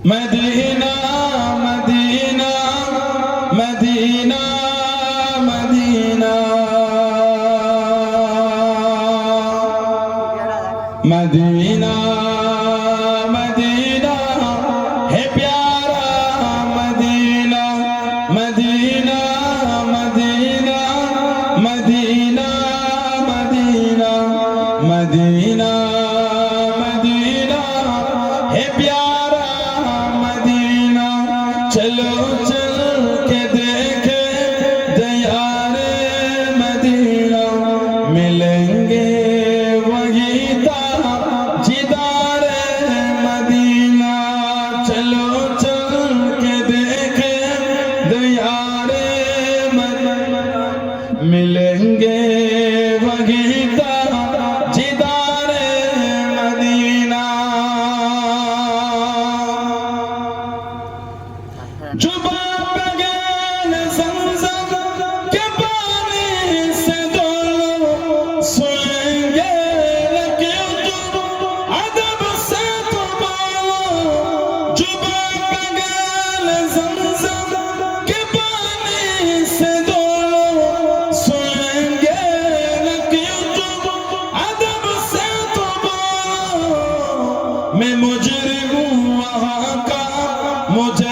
Medina Medina Medina Medina Medina Medina है प्यारा Medina Medina Medina Medina Medina Medina Medina है प्यारा Medina. चलो चल के देखे दयारे मदीना, मिलेंगे वही ताजदारे मदीना। चलो चल के देखे दयारे मदीना, मिलेंगे वही ताजदारे मदीना। जुबां पे ज्ञान ज़मज़म के पानी से धो सुनेंगे लेकिन अदब से तो बोलो। जुबां पे ज्ञान ज़मज़म के पानी से धो सुनेंगे लेकिन अदब से तो बोलो। मैं मुजरिम हूँ वहाँ का, मुझे